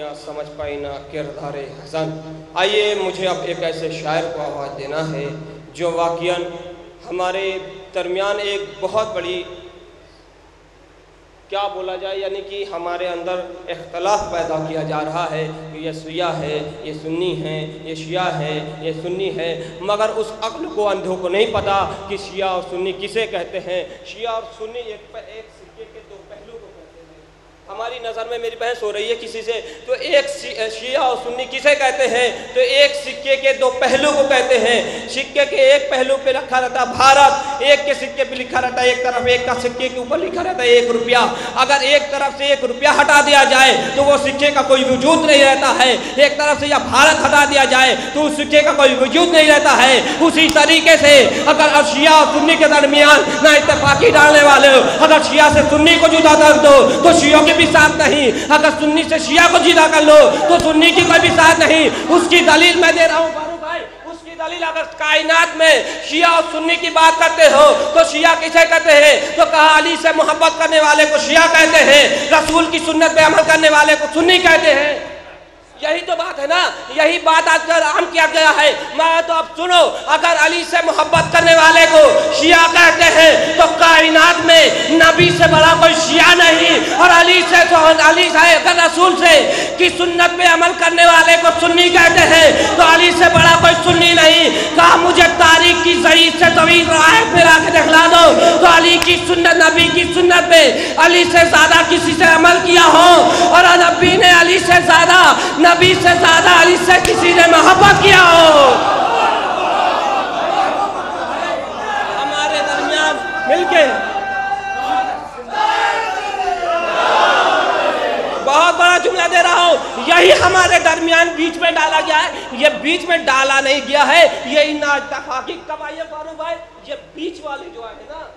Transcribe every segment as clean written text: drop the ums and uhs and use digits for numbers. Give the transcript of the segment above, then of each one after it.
ना समझ पाई ना किरदारे हसन। आइए मुझे अब एक ऐसे शायर को आवाज़ देना है जो वाक़ियन हमारे दरमियान एक बहुत बड़ी, क्या बोला जाए, यानी कि हमारे अंदर इख्तलाफ पैदा किया जा रहा है कि ये शिया है, ये सुन्नी है, ये शिया है, ये सुन्नी है, मगर उस अक्ल को अंधों को नहीं पता कि शिया और सुन्नी किसे कहते हैं। शिया और सुन्नी एक सिक्के के दो पहलू को कहते हैं। हमारी नज़र में मेरी बहस हो रही है किसी से, तो एक शिया और सुन्नी किसे कहते हैं, तो एक सिक्के के दो पहलू को कहते हैं। सिक्के के एक पहलू पे रखा रहता भारत, एक के सिक्के पे लिखा रहता है, एक तरफ एक का सिक्के के ऊपर लिखा रहता है 1 रुपया। अगर एक तरफ से 1 रुपया हटा दिया जाए तो वो सिक्के का कोई वजूद नहीं रहता है। एक तरफ से या भारत हटा दिया जाए तो उस सिक्के का कोई वजूद नहीं रहता है। उसी तरीके से अगर शिया और सुन्नी के दरमियान ना इत्तेफाकी डालने वाले हो, अगर शिया से सुन्नी को जुदा कर दो तो शियों के भी साथ नहीं, अगर सुन्नी से शिया को जुदा कर लो तो सुन्नी की कोई भी साथ नहीं। उसकी दलील मैं दे रहा हूँ फारूक भाई, उसकी दलील अगर कायनात में शिया और सुन्नी की बात करते हो तो शिया किसे कहते हैं, तो कहा अली से मोहब्बत करने वाले को शिया कहते हैं, रसूल की सुन्नत पे अमल करने वाले को सुन्नी कहते हैं। यही तो बात है ना, यही बात आजकल आम किया गया है। मैं तो अब सुनो, अगर अली से मोहब्बत करने वाले को शिया कहते हैं तो कायनात में नबी से बड़ा कोई शिया नहीं, और अली से अगर रसूल से की सुन्नत पे अमल करने वाले को सुन्नी कहते हैं तो अली से बड़ा कोई सुन्नी नहीं। कहा मुझे तारीख की ज़ईफ़ से तवील आयत में लाके दिखला दो तो अली की सुन्नत, नबी की सुन्नत पे अली से ज़्यादा किसी से अमल किया हो, और नबी ने अली से ज़्यादा, नबी से ज्यादा अली से किसी ने मोहब्बत किया हो। हमारे दरमियान मिलके बहुत बड़ा जुमला दे रहा हूं, यही हमारे दरमियान बीच में डाला गया है। ये बीच में डाला नहीं गया है, ये इत्तेफाकी कब आई है फारूक भाई, ये बीच वाले जो आए ना,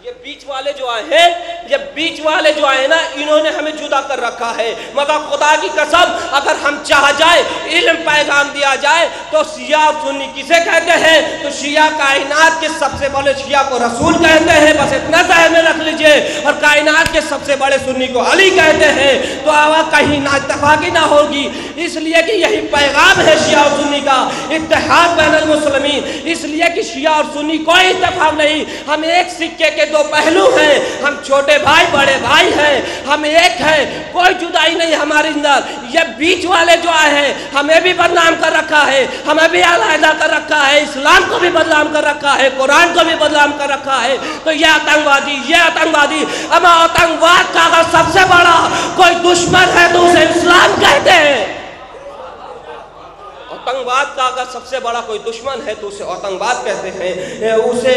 ये बीच वाले जो आए हैं, ये बीच वाले जो आए ना, इन्होंने हमें जुदा कर रखा है। मगर खुदा की कसम अगर हम चाह जाए, इल्म पैगाम दिया जाए तो शिया और सुन्नी किसे कहते हैं, तो शिया कायनात के सबसे बड़े शिया को रसूल कहते हैं, बस इतना ज़हन में रख लीजिए, और कायनात के सबसे बड़े सुन्नी को अली कहते हैं। तो आवाज़ कहीं ना इत्तेफाकी ना होगी, इसलिए कि यही पैगाम है शिया और सुन्नी का, इत्तेहाद बैनुल मुस्लिमीन। इसलिए कि शिया और सुन्नी कोई इत्तेफाक नहीं, हम एक सिक्के के दो पहलू हैं, हम छोटे भाई बड़े भाई हैं, हम एक हैं, कोई जुदाई नहीं हमारे अंदर। ये बीच वाले जो आए हैं हमें भी बदनाम कर रखा है, हमें भी अलहदा कर रखा है, इस्लाम को भी बदनाम कर रखा है, कुरान को भी बदनाम कर रखा है। तो ये आतंकवादी, अब आतंकवाद का अगर सबसे बड़ा कोई दुश्मन है तो उसे इस्लाम कहते हैं। आतंकवाद का अगर सबसे बड़ा कोई दुश्मन है तो उसे आतंकवाद कहते हैं, उसे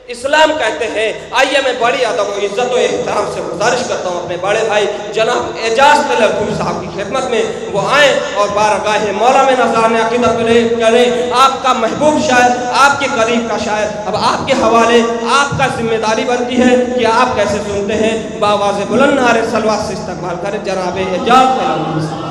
इस्लाम कहते हैं। आइए मैं बड़ी अदब और इज़्ज़त और एहतराम से गुजारिश करता हूँ अपने बड़े भाई जनाब एजाज तलबी साहब की खिदमत में वो आएँ और बारगाह मौला में नज़राने अक़ीदत करें। आपका महबूब शायर, आपके करीब का शायर, अब आपके हवाले आपका जिम्मेदारी बनती है कि आप कैसे सुनते हैं। बावाज़ बुलंद नारे सलवात से इस्तक़बाल करें जनाब एजाज तलबी साहब।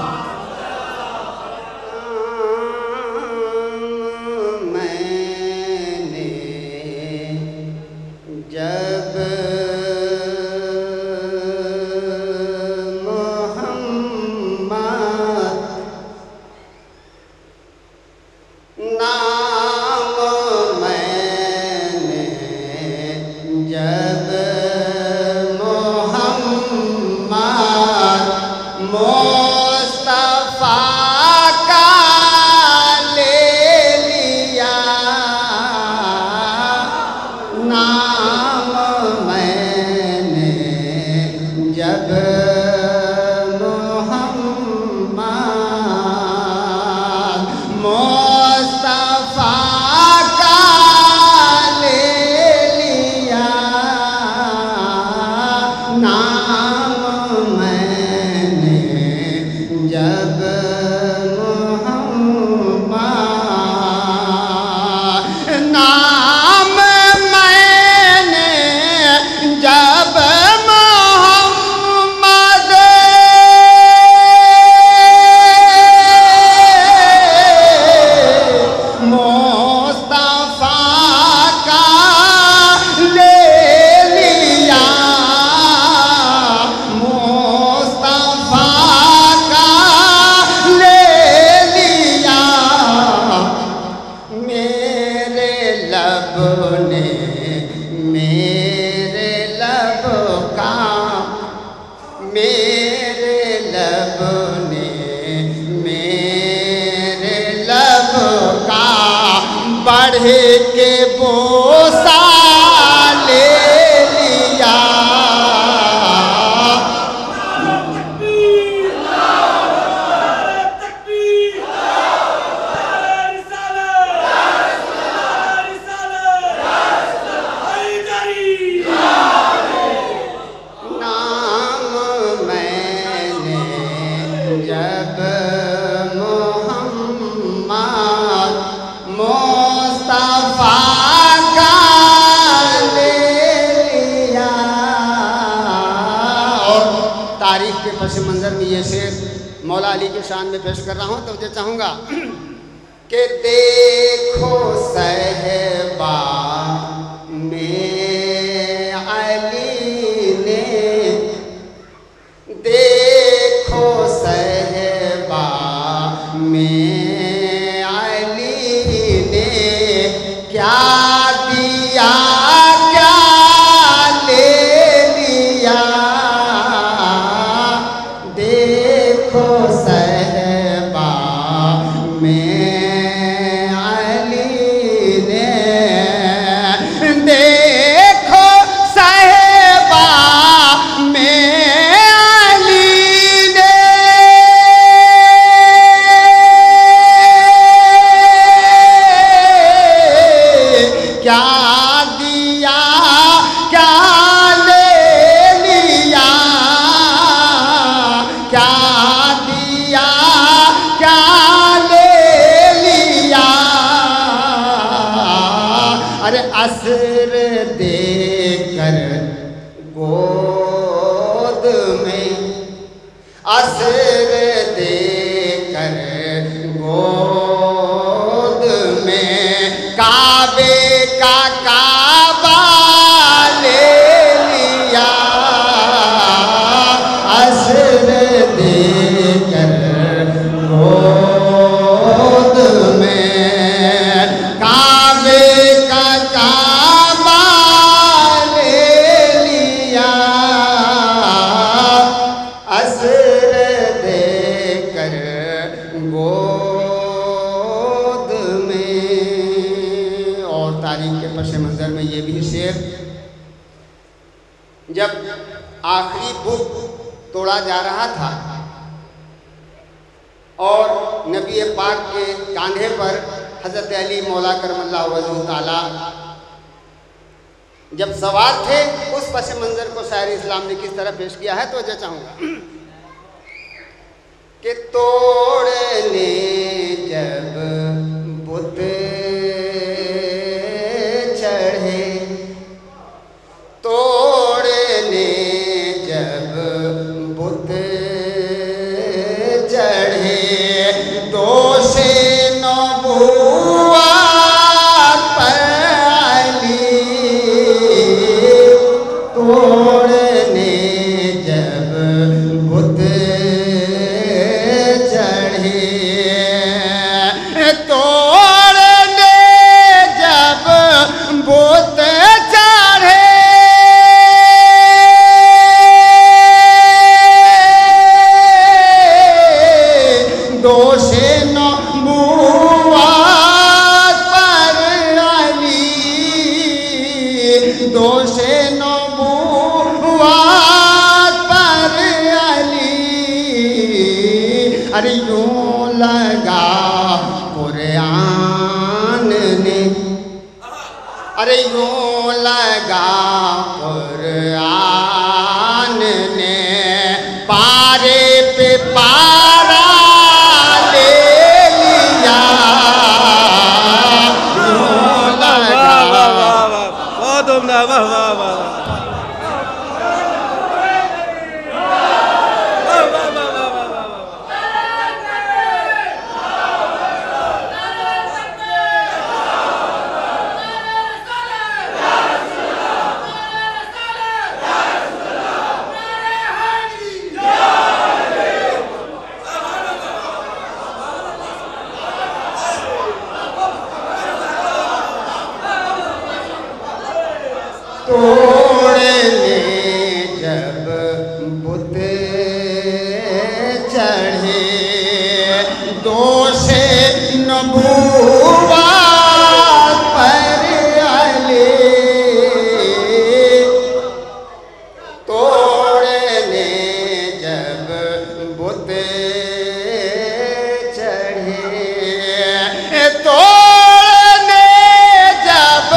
मोहम्मद लब ने मेरे लब का बढ़ के बोसा ले लिया। तारीख के पस मंज़र में ये शेर मौला अली के शान में पेश कर रहा हूँ, तो मुझे चाहूँगा कि देखो सहबा में अली ने, देखो सहबा में अली ने क्या दिया क्या ले लिया। देखो सहबा में अली ने, देखो सहबा में अली ने क्या दिया क्या ले लिया, क्या दिया क्या ले लिया। अरे असर देकर गोद में, असर देकर गोद में काबे का काबा ले लिया। असर देकर गोद में काबे का काबा ले लिया। असर देकर गोद में। और तारीख के पस मंज़र में ये भी शेर, जब आखिरी बुत तोड़ा जा रहा था और नबी पाक के कांधे पर हज़रत अली मौला करमल्लाहु वजहहु ताला जब सवार थे, उस पस मंज़र को शायर इस्लाम ने किस तरह पेश किया है, तो जो चाहूँगा कि तोड़ने जब बुत चढ़े, तोड़ने जब बुत चढ़े, दोषे नबुव्वत पर अली, तोड़ने जब बुत चढ़े, तोड़ने जब बुत चढ़े, दोषे नबुव्वत पर अली, दोषे नबुव्वत पर अली। अरे यूं लगा कुरान ने, अरे यूं लगा कुरान ने पारे पे पारा ले लिया। यूं लगा बहुत उम्दा, वाह वाह वाह। चढ़े दोषे नबूवत पर अली तोड़ने जब बुत चढ़े तोड़ने जब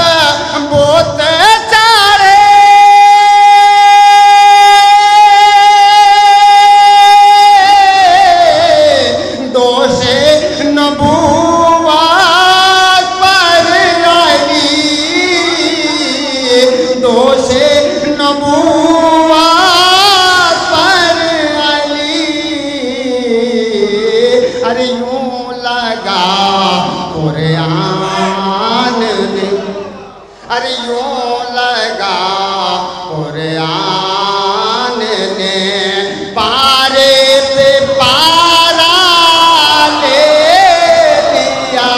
बुत चढ़े दोषे नबूवत पर अली दोषे नबूवत पर अली अरे यूं लगा कुरान ने अरे यूं लगा कुरान ने पारे पे पारा ले लिया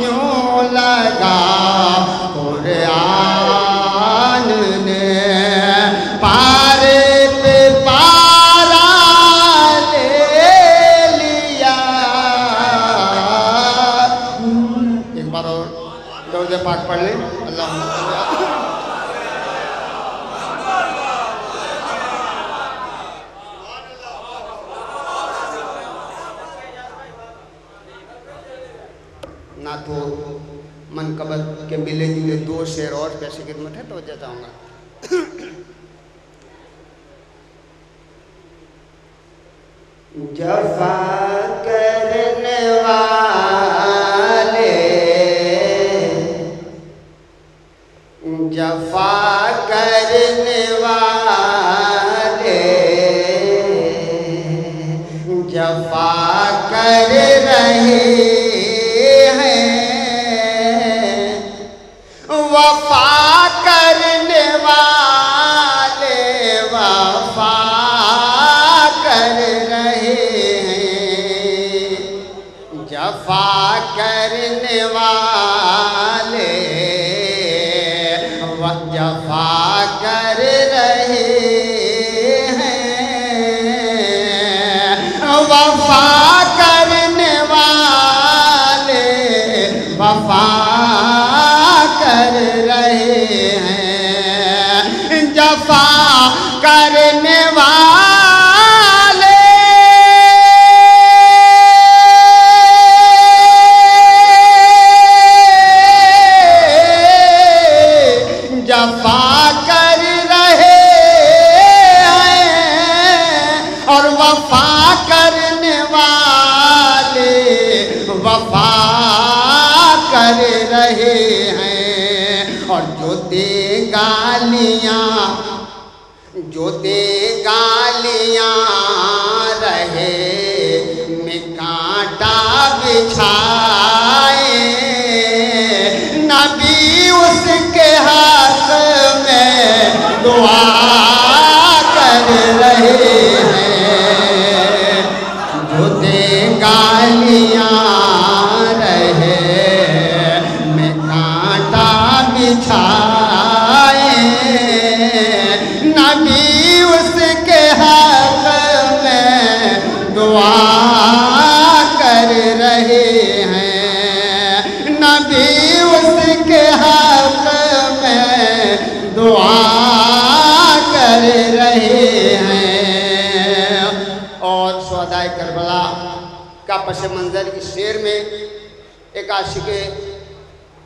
यूं लगा कुरान ने पारे पे पारा ले लिया। एक बार और दरूद पाक पढ़ लें। अल्लाह ना तो मनकबत के मिले जुले दो शेर और पैसे खिदमत है तो चाहूँगा। जफा करने वाले जफा करने वाले जफा कर रहे वफा करने वाले वफा कर रहे हैं जफा करने वाले जफा कर रहे हैं वफा करने वाले वफा कर रहे हैं जफा करने वाले जफा कर रहे हैं और वफा करने वाले वफा कर रहे हैं और जो दे गालियाँ रहे में कांटा बिछाए नबी उसके हाथ में दुआ कर रहे हैं जो दे गालियाँ रहे में कांटा बिछाए नबी उसके हाथ में दुआ कर रहे हैं नबी उसके हाथ में दुआ कर रहे हैं। और शुहदाए करबला का पस मंज़र की शेर में एक आशिक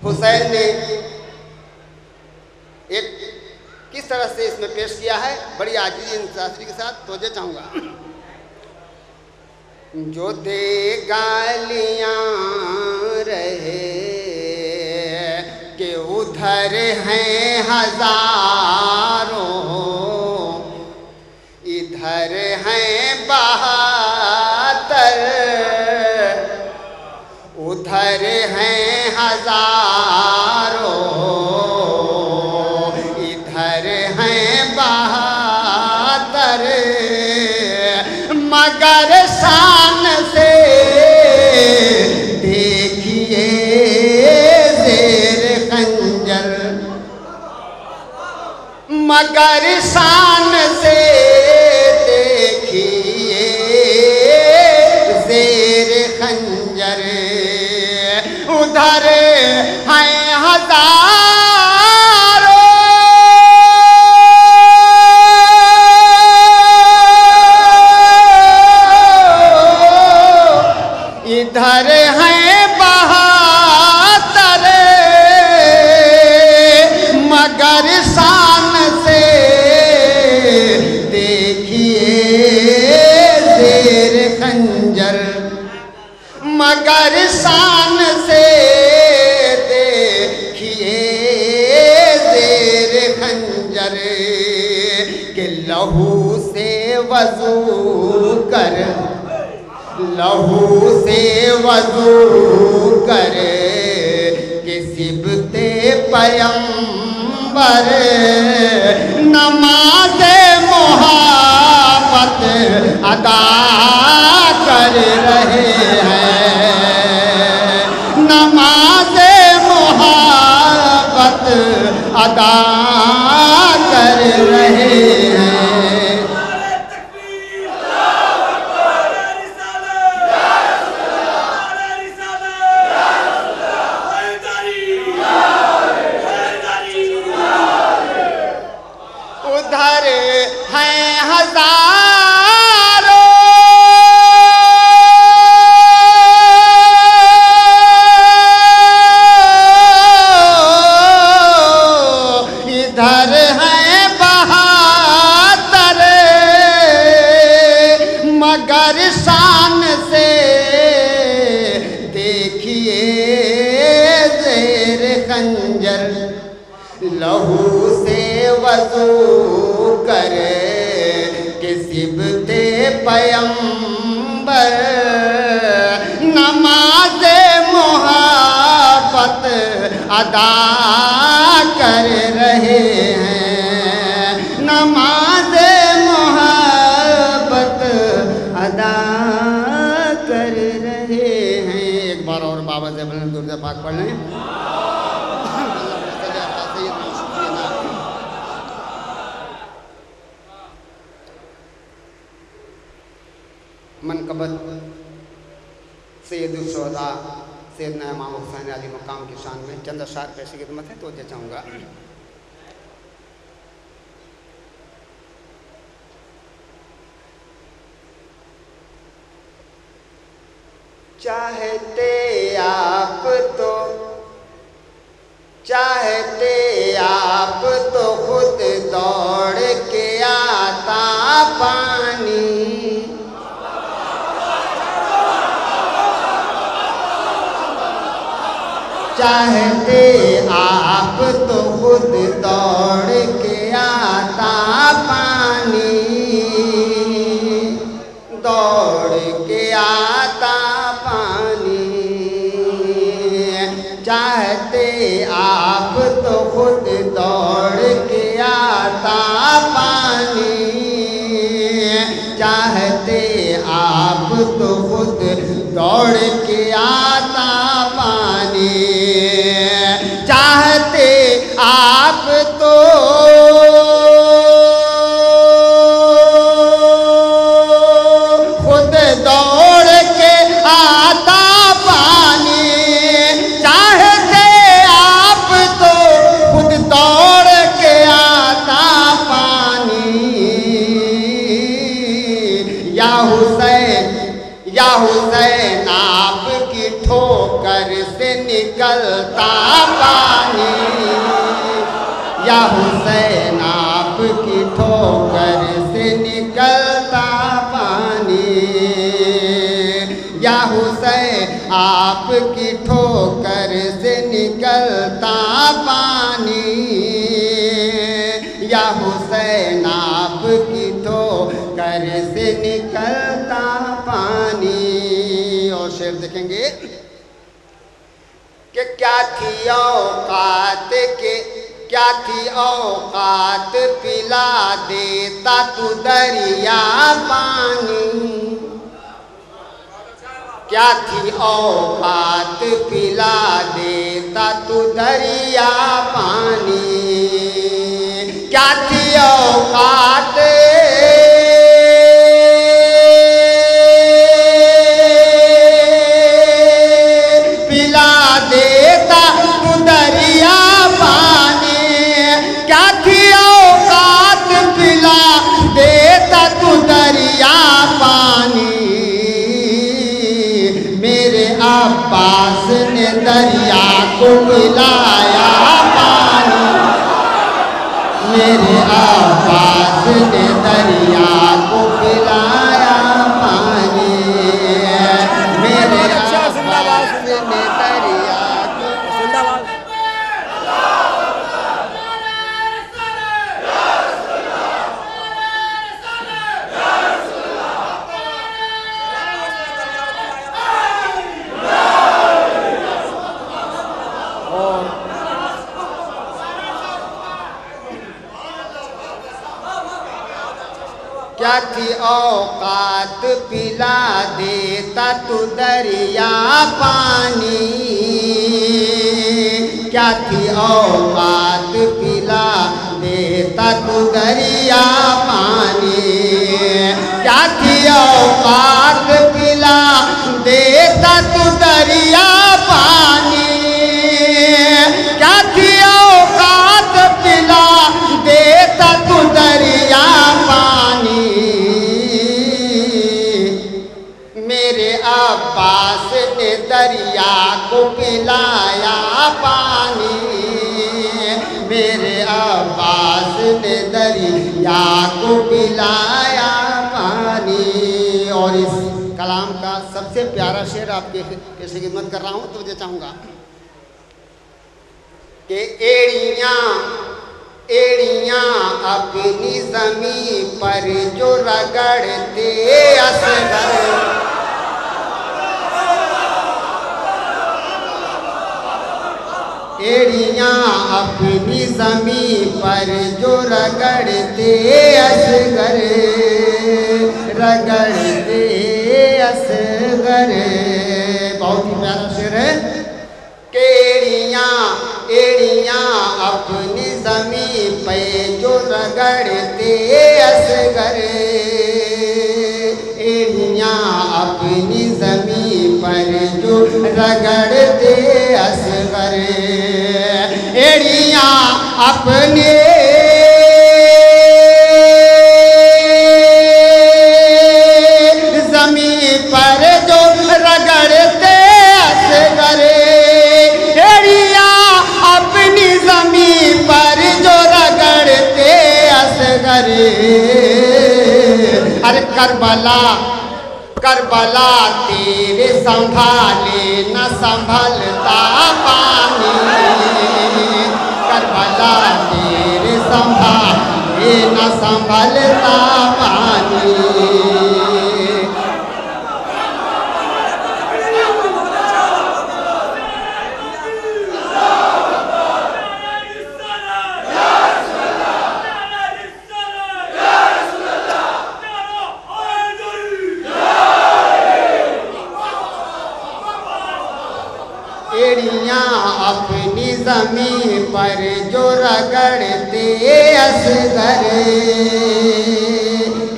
हुसैन ने एक किस तरह से इसमें पेश किया है बड़ी आजिज़ी इंसाफ़ी के साथ तोजह चाहूँगा। जो दे गालियाँ रहे कि उधर हैं हजारों इधर हैं बहत्तर उधर हैं हजारों इधर हैं बहत्तर मगर शान से देखिए ज़ेर खंजर मगर शान से देखिए इधर हैं बहादुर मगर शान से देखिए शेर खंजर, मगर शान से देखिए शेर खंजर के लहू से वजू कर, लहू से वजू कर के सिबते पैगंबर नमाज मोहब्बत अदा कर रहे हैं, नमाज मोहब्बत अदा कर रहे हैं। उधर हैं हजारों इधर हैं बहादुर मगर शान से देखिए शेर खंजर, लहू से वजू करे के सिबते पैगंबर नमाज मोहब्बत अदा कर रहे हैं, नमाज मोहब्बत अदा कर रहे हैं। एक बार और बाबा से दुर्गा पाक पढ़ लें। मनकबत सैयदुल शुहदा सैयदना इमाम हुसैन अली मकाम की शान में चंद अशार पेश की खिदमत है तो चाहूँगा। चाहते आप तो, चाहते आप तो खुद दौड़ के आता पानी, चाहते आप तो खुद दौड़ के आता पानी, दौड़ के आता पानी, चाहते आप तो खुद दौड़ के आता पानी, चाहते आप तो खुद दौड़ के आता पानी, चाहते आप तो खुद दौड़ के आता पानी, चाहते आप तो खुद दौड़ के आता पानी, या हुसैन आपकी ठोकर से निकलता पानी, या हुसैन आपकी ठोकर से निकलता पानी, या हुसैन आपकी ठोकर से निकलता पानी, या हुसैन आपकी ठोकर से निकलता पानी। और शेर देखेंगे कि क्या थी औकात के, क्या थी औकात पिला देता तू दरिया पानी, क्या थी औकात पिला देता तू दरिया पानी, क्या थी औकात पिला देता तू दरिया पानी, क्या थी औकात पिला देता तू दरिया पानी, मेरे दरिया को पिलाया पानी, मेरे अब्बास ने दरिया को पिलाया पानी, मेरे अब्बास ने दरिया को। क्या थी औकात पिला देता तू दरिया पानी, क्या थी औकात पिला देता तू दरिया पानी, क्या थी औकात पिला देता तू दरिया पानी, क्या थी औकात पिला देता तू दरिया पानी, मेरे अब्बास ने दरिया को पिलाया पानी, मेरे अब्बास ने दरिया को पिलाया पानी। और इस कलाम का सबसे प्यारा शेर आपके कैसे खिदमत कर रहा हूँ तो मुझे चाहूँगा कि एड़ियाँ अपनी ज़मीं पर जो रगड़ते असगर, एड़ियाँ अपनी ज़मीं पर जो रगड़ते असगर, रगड़ते असगर। बहुत ही प्यारा शेर है। एड़ियाँ अपनी ज़मीं पे जो रगड़ते असगर, एड़ियाँ अपनी ज़मीं पर जो रगड़ते असगर, एड़ियाँ अपने ज़मीं पर जो रगड़ते असगर, एड़ियाँ अपनी ज़मीं पर जो रगड़ते असगर। अरे करबला तेरे संभाले न संभलता पानी, करबला तेरे संभाले न संभलता पानी। एड़ियाँ अपनी ज़मीं पर जो रगड़ते असगर,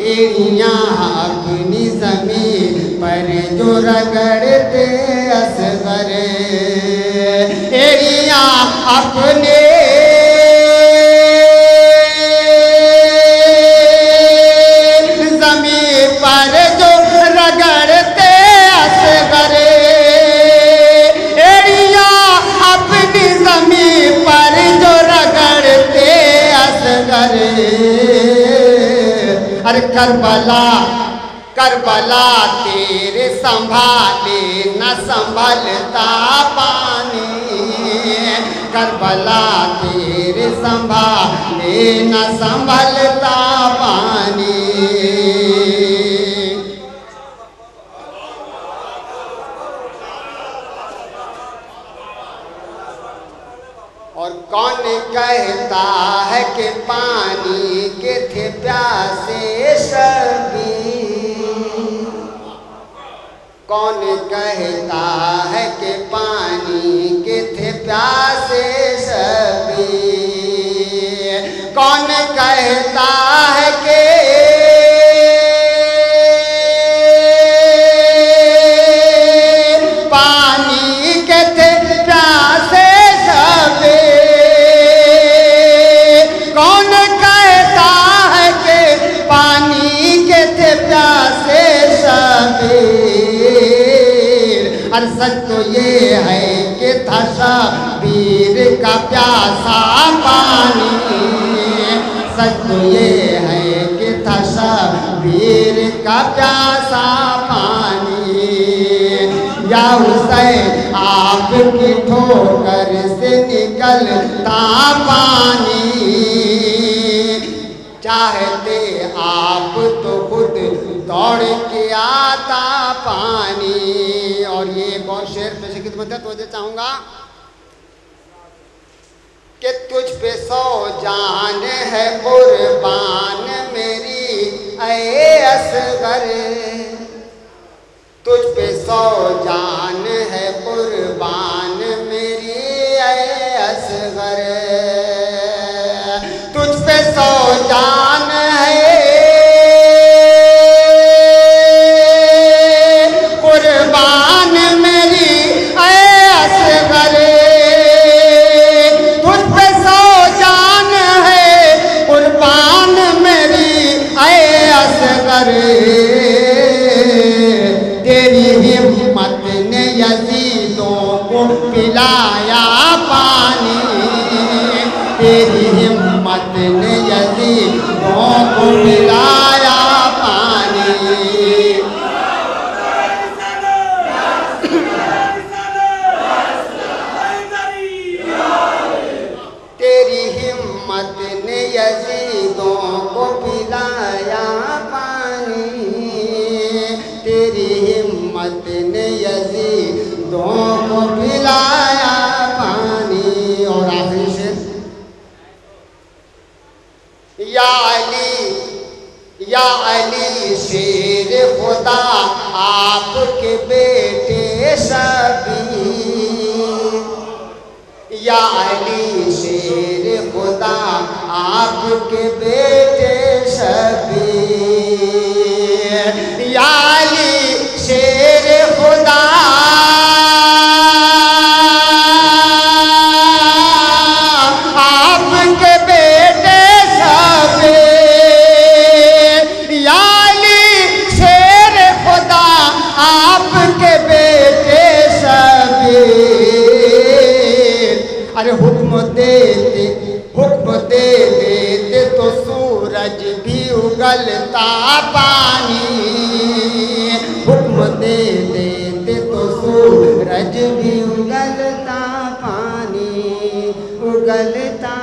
एड़ियाँ अपनी ज़मीं पर जो रगड़ते असगर, एड़ियाँ अपने ज़मीं पर जो रगड़ते असगर, पर जो रगड़ते असगर। अरे करबला तेरे संभाले न संभलता पानी, करबला तेरे संभाले न संभलता पानी। और कौन कहता है कि पानी के थे प्यासे सभी, कौन कहता है कि पानी के थे प्यासे सभी, कौन कहता है कि पानी के थे प्यासे सभी, कौन कहता है कि पानी के थे प्यासे सभी। अरे सच तो ये है कि तस्वीर का प्यासा पानी, सच तो ये है कि तस्वीर का प्यासा पानी। या हुसैन आपकी ठोकर से निकलता पानी, चाहते आप तो खुद दौड़ के आता पानी। और ये बहुत शेर पे से खिदमत है तो चाहूँगा कि तुझ पे 100 जान है कुर्बान मेरी ऐ असगर, तुझ पे 100 जान है कुर्बान मेरी ऐ असगर, तुझ पे 100 जान है कुर्बान मेरी ऐ असगर, तुझ पे 100 जान है कुर्बान मेरी ऐ असगर। तेरी हिम्मत ने यजीदों को पिलाया पानी, तेरी हिम्मत ने यजीदों को पिलाया पानी। तेरी हिम्मत ने यजीदों को पिलाया पानी, तेरी हिम्मत ने यजीदों को पिलाया पानी। और आखिरी शेर, या अली शेर खुदा आपके बेटे शबीर, या अली शेर खुदा आपके बेटे शबीर, या अली शेर खुदा आपके बेटे शबीर, या अली शेर खुदा आपके बेटे शबीर। अरे हुक्म दे देते तो सूरज भी उगलता पानी, हुक्म दे देते तो सूरज भी उगलता पानी, उगलता